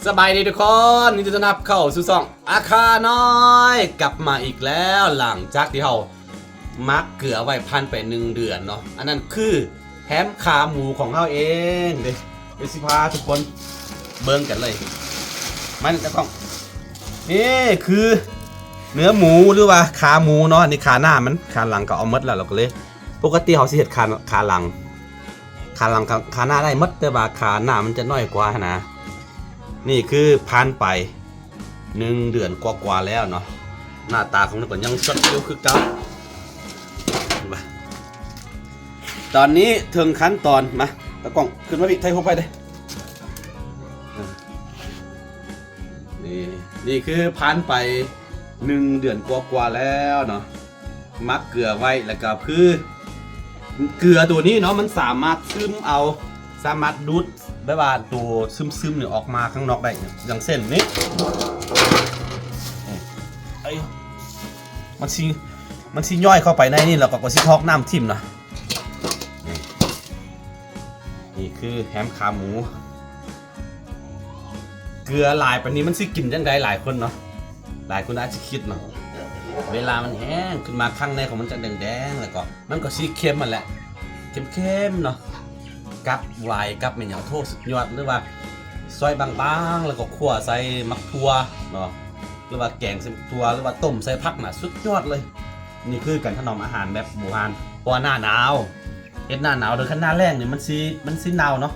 สบายดีทุกคนนี่จะต้อนรับเข้าสู่ช่องอาคาน้อยกลับมาอีกแล้วหลังจากที่เรามักเกลือไว้พันไป1 เดือนเนาะอันนั้นคือแฮมขาหมูของเราเองเดี๋ยวสิพาทุกคนเบิ่งกันเลยมันจะต้องนี่คือเนื้อหมูหรือว่าขาหมูเนาะนี่ขาหน้ามันขาหลังก็เอาหมดแล้วเราก็เลยปกติเขาสิเฮ็ดขาหลังขาหน้าได้หมดแต่ว่าขาหน้ามันจะน้อยกว่านะนี่คือผ่านไป1 เดือนกว่าแล้วเนาะหน้าตาของมันก็ยังสดอยู่คือเก่าตอนนี้ถึงขั้นตอนมาตะกล้องขึ้นมาพี่ไทยพกไปเลยนี่คือผ่านไป1 เดือนกว่าแล้วเนาะมักเกลือไว้แล้วก็คือเกลือตัวนี้เนาะมันสามารถซึมเอาสามารถดูดแบบว่าตัวซึมเนี่ยออกมาข้างนอกได้อย่างเส้นนี้มันซีย่อยเข้าไปในนี่แล้วก็ซีทอกน้ำทิ่มนะนี่คือแฮมขาหมูเกลือหลายปานนี้มันสิกินจังไดหลายคนเนาะหลายคนอาจจะคิดเนาะเวลามันแห้งขึ้นมาข้างในของมันจะแดงๆแล้วก็มันก็สีเค็มมันแหละเค็มๆเนาะกับวายกับแม่นยาโทษสุดยอดหรือว่าซอยบางๆแล้วก็คั่วใส่มักทั่วเนาะหรือว่าแกงใส่ทั่วหรือว่าต้มใส่ผักน่ะสุดยอดเลยนี่คือการถนอมอาหารแบบโบราณเพราะหน้าหนาวเฮ็ดหน้าหนาวโดยขั้นหน้าแรงนี่มันสิหนาวเนาะ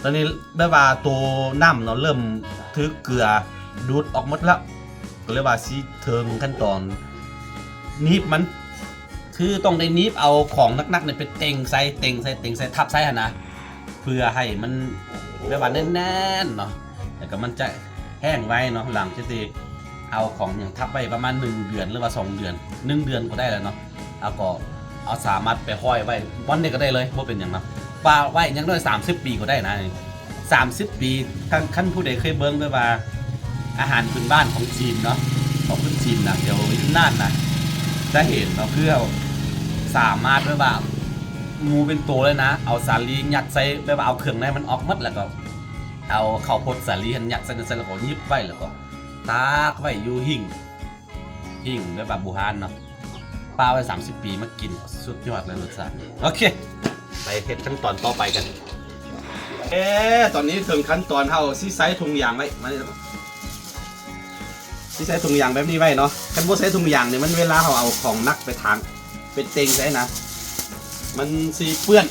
ตอนนี้แบบว่าตัวน้ำเนาะเริ่มถือเกลือดูดออกหมดแล้วก็เรียกว่าสิเทิงขั้นตอนนีบมันคือต้องได้นีบเอาของนักๆเนี่ยไปเต็งใส่ทับใส่หั่นนะเพื่อให้มันแบบว่าแน่นๆเนาะแล้วก็มันจะแห้งไว้เนาะหลังจากที่เอาของอย่างทับไว้ประมาณ1 เดือนหรือว่า2 เดือน1 เดือนก็ได้แล้วเนาะเอาก็เอาสามารถไปห้อยไว้วันนี้ก็ได้เลยว่าเป็นอย่างนั้นปลาไว้ยังน้อย30 ปีก็ได้นะ30 ปีท่านผู้ใดเคยเบิ่งด้วยว่าอาหารพื้นบ้านของจีนเนาะของคนจีนนะเดี๋ยวน่านนะจะเห็นเนาะเพื่อสามารถแบบว่างูเป็นตัวเลยนะเอาสาลียัดใส่แบบว่าเอาเครื่องในมันออกมัดแล้วก็เอาข้าวโพดสาลียัดใส่แล้วก็ยิบไว้แล้วก็ตากไว้อยู่หิ่งแบบบูฮานเนาะปลาไว้30 ปีมากินสุดยอดเลยรสชาติโอเคไปเฮ็ดขั้นตอนต่อไปกันตอนนี้ถึงขั้นตอนเฮาสิใส่ถุงยางไว้มาเลยที่ใช้ถุงยางแบบนี้ไว้เนาะคันบ่ใช้ถุงยางเนี่ยมันเวลาเขาเอาของนักไปทางเป็นเต็งใช่นะมันสีเปื้อน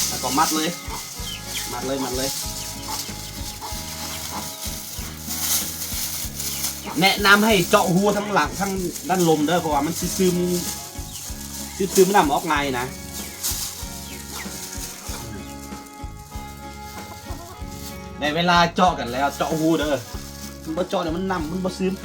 แล้วก็มัดเลยแนะนำให้เจาะหูทั้งหลังทั้งด้านลมเด้อเพราะว่ามันซึมน้ำออกไงนะในเวลาเจาะกันแล้วเจาะหูเด้อมันบ่เจาะเนี่ยมันน้ำมันบ่ซึม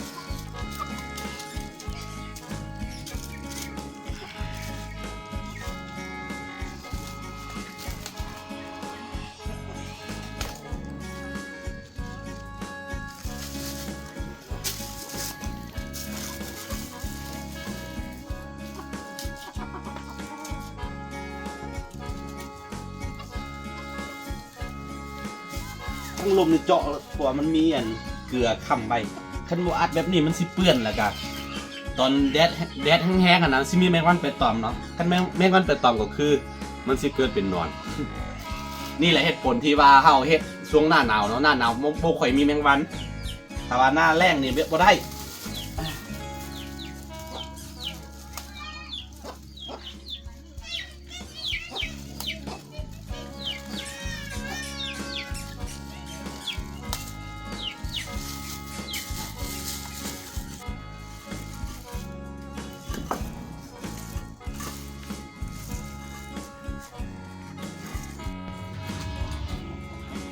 ทั้งลมเนี่ยเจาะเพราะว่ามันมีอันเกลือค้ำไว้คันบ่อัดแบบนี้มันสิเปื้อนแล้วก็ตอนแดดแห้งๆอ่ะนะสิมีแมงวันไปตอมเนาะคันแมงวันไปตอมก็คือมันสิเกิดเป็นหนอน นี่แหละเหตุผลที่ว่าเฮาเฮ็ดช่วงหน้าหนาวเนาะหน้าหนาวบ่ค่อยมีแมงวันแต่ว่าหน้าแล้งนี่บ่ได้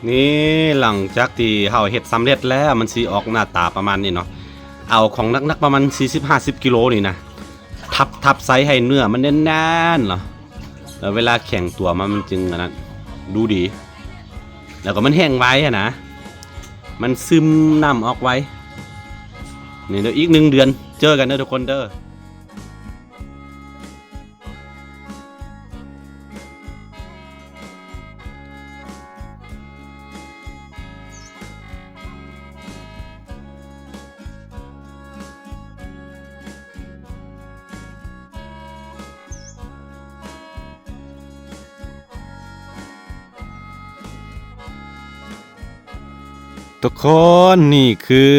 นี่หลังจากที่เฮาเฮ็ดสำเร็จแล้วมันสิออกหน้าตาประมาณนี้เนาะเอาของนักๆประมาณ40-50 กิโลนี่นะทับไซส์ให้เนื้อมันแน่นๆเนาะแล้วเวลาแข็งตัวมันจึงอันนั้นดูดีแล้วก็มันแห้งไว้อะนะมันซึมน้ำออกไว้นี่เดี๋ยวอีก1 เดือนเจอกันเด้อทุกคนเด้อ น ทุกคนนี่คือ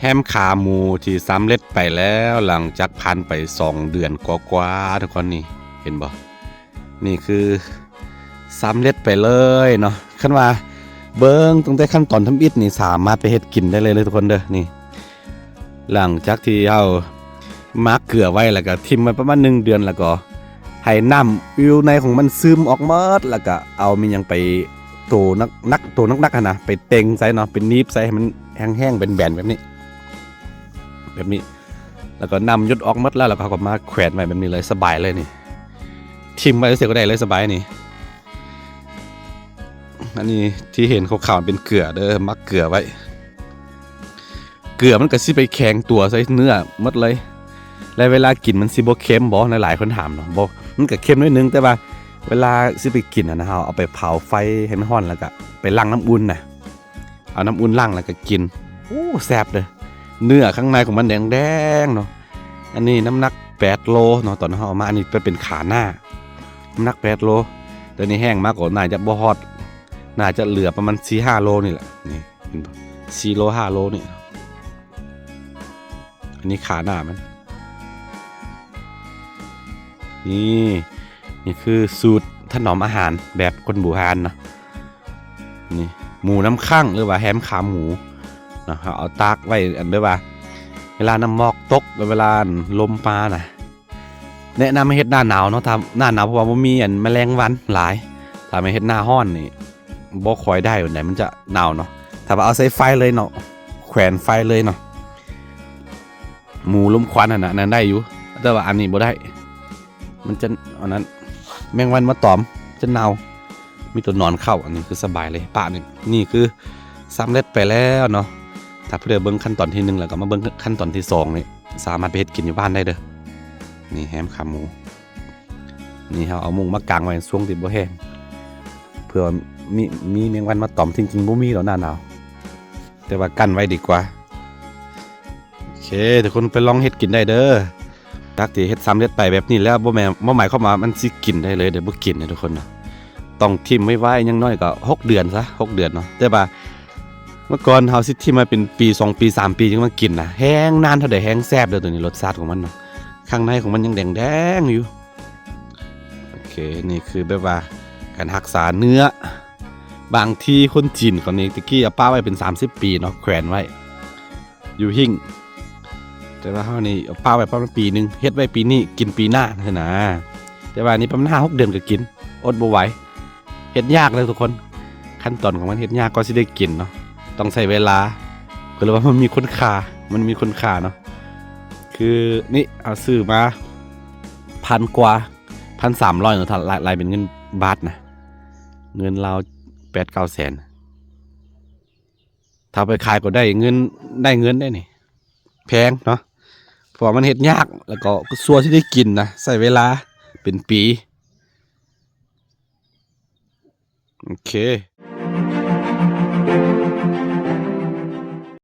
แฮมขาหมูที่สำเร็จไปแล้วหลังจากผ่านไป2 เดือนกว่าๆทุกคนนี่เห็นบ่นี่คือสำเร็จไปเลยเนาะคันว่าเบิ้งตั้งแต่ขั้นตอนทำอิฐนี่สามารถไปเฮ็ดกินได้เลยทุกคนเด้อนี่หลังจากที่เฮามาร์กเกลือไว้แล้วก็ทิ่มไว้ประมาณ1 เดือนแล้วก็ให้น้ำอยู่ในของมันซึมออกหมดแล้วก็เอามันยังไปโตนักนะไปเต็งใส่เนาะเป็นนีบใส่ให้มันแห้งๆเป็นแบนแบบนี้แล้วก็นำยดออกหมดแล้วก็มาแขวนไว้แบบนี้เลยสบายเลยนี่ทิ่มไว้เสร็จก็ได้เลยสบายนี่อันนี้ที่เห็นขาวๆเป็นเกลือเด้อมักเกลือไว้เกลือมันก็สิไปแข็งตัวใส่เนื้อหมดเลยและเวลากินมันสิบ่เค็มบ่หลายๆคนถามเนาะบ่มันก็เค็มนิดนึงแต่ว่าเวลาสิไปกินนะเฮาเอาไปเผาไฟให้มันร้อนแล้วก็ไปล้างน้ำอุ่นน่ะเอาน้ำอุ่นล้างแล้วก็กินโอ้แซ่บเด้อเนื้อข้างในของมันแดงๆเนาะอันนี้น้ำหนัก8 โลเนาะตอนเฮาเอามาอันนี้เป็นขาหน้าน้ำหนัก8 โลแต่นี่แห้งมากกว่าน่าจะบ่ฮอดน่าจะเหลือประมาณ 4-5 โลนี่แหละนี่เห็นบ่4 โล 5 โลนี่อันนี้ขาหน้ามันนี่คือสูตรถนอมอาหารแบบคนโบราณนะนี่หมูน้ำข้างหรือว่าแฮมขาหมูนะเอาตากไว้อันด้วยว่าเวลาน้ำหมอกตกเวลาลมปานะแนะนำให้เฮ็ดหน้าหนาวเนาะทำหน้าหนาวเพราะว่ามันมีแมลงวันหลายถ้าไม่เฮ็ดหน้าร้อนนี่บ่ค่อยได้วันไหนมันจะหนาวเนาะถ้าว่าเอาใส่ไฟเลยเนาะแขวนไฟเลยเนาะหมูลมควันนั่นได้อยู่แต่ว่าอันนี้บ่ได้มันจะอันนั้นแมงวันมาตอมจะเน่ามีตัวนอนเข้าอันนี้คือสบายเลยปะนี่คือสำเร็จไปแล้วเนาะถ้าเพื่อเบิ้งขั้นตอนที่1แล้วก็มาเบิ้งขั้นตอนที่2นี่สามารถไปเฮ็ดกินอยู่บ้านได้เด้อนี่แฮมขาหมูนี่เราเอามุ้งมากางไว้ช่วงติดบ่แห้งเพื่อมีแมงวันมาตอมจริงๆบ่มีหรอกหน้าหนาวแต่ว่ากั้นไว้ดีกว่าโอเคทุกคนไปลองเฮ็ดกินได้เด้อตักที่เฮ็ดซ้ำเฮ็ดไปแบบนี้แล้วบ่หมายความว่ามันสิกินได้เลยเดี๋ยวบ่กินนะทุกคนนะต้องทิ่มไว้ยังน้อยก็6 เดือนซะ6 เดือนเนาะแต่ว่าเมื่อก่อนเฮาสิทิ่มมาเป็นปี2 ปี3 ปีจึงมากินนะแห้งนานเท่าใดแห้งแซ่บเด้อตัวนี้รสชาติของมันเนาะข้างในของมันยังแดงๆอยู่โอเคนี่คือแบบว่าการรักษาเนื้อบางที่คนจีนเขานี่ตะกี้เอาป้าไว้เป็น30 ปีเนาะแขวนไว้อยู่หิ้งแต่ว่าเฮานี่เอาป้าไว้ประมาณปีนึงเฮ็ดไว้ปีนี้กินปีหน้าซั่นนะแต่ว่านี่ประมาณ5-6 เดือนก็กินอดบ่ไหวเฮ็ดยากเลยทุกคนขั้นตอนของมันเฮ็ดยากก็สิได้กินเนาะต้องใช้เวลาก็เลยว่ามันมีคุณค่าเนาะคือนี่เอาซื้อมา1,000 กว่า 1,300เนาะถ้ารายเป็นเงินบาทนะเงินราว 8-9 แสนถ้าไปขายก็ได้เงินได้นี่แพงเนาะเพราะมันเฮ็ดยากแล้วก็ซัวที่ได้กินนะใช้เวลาเป็นปีโอเค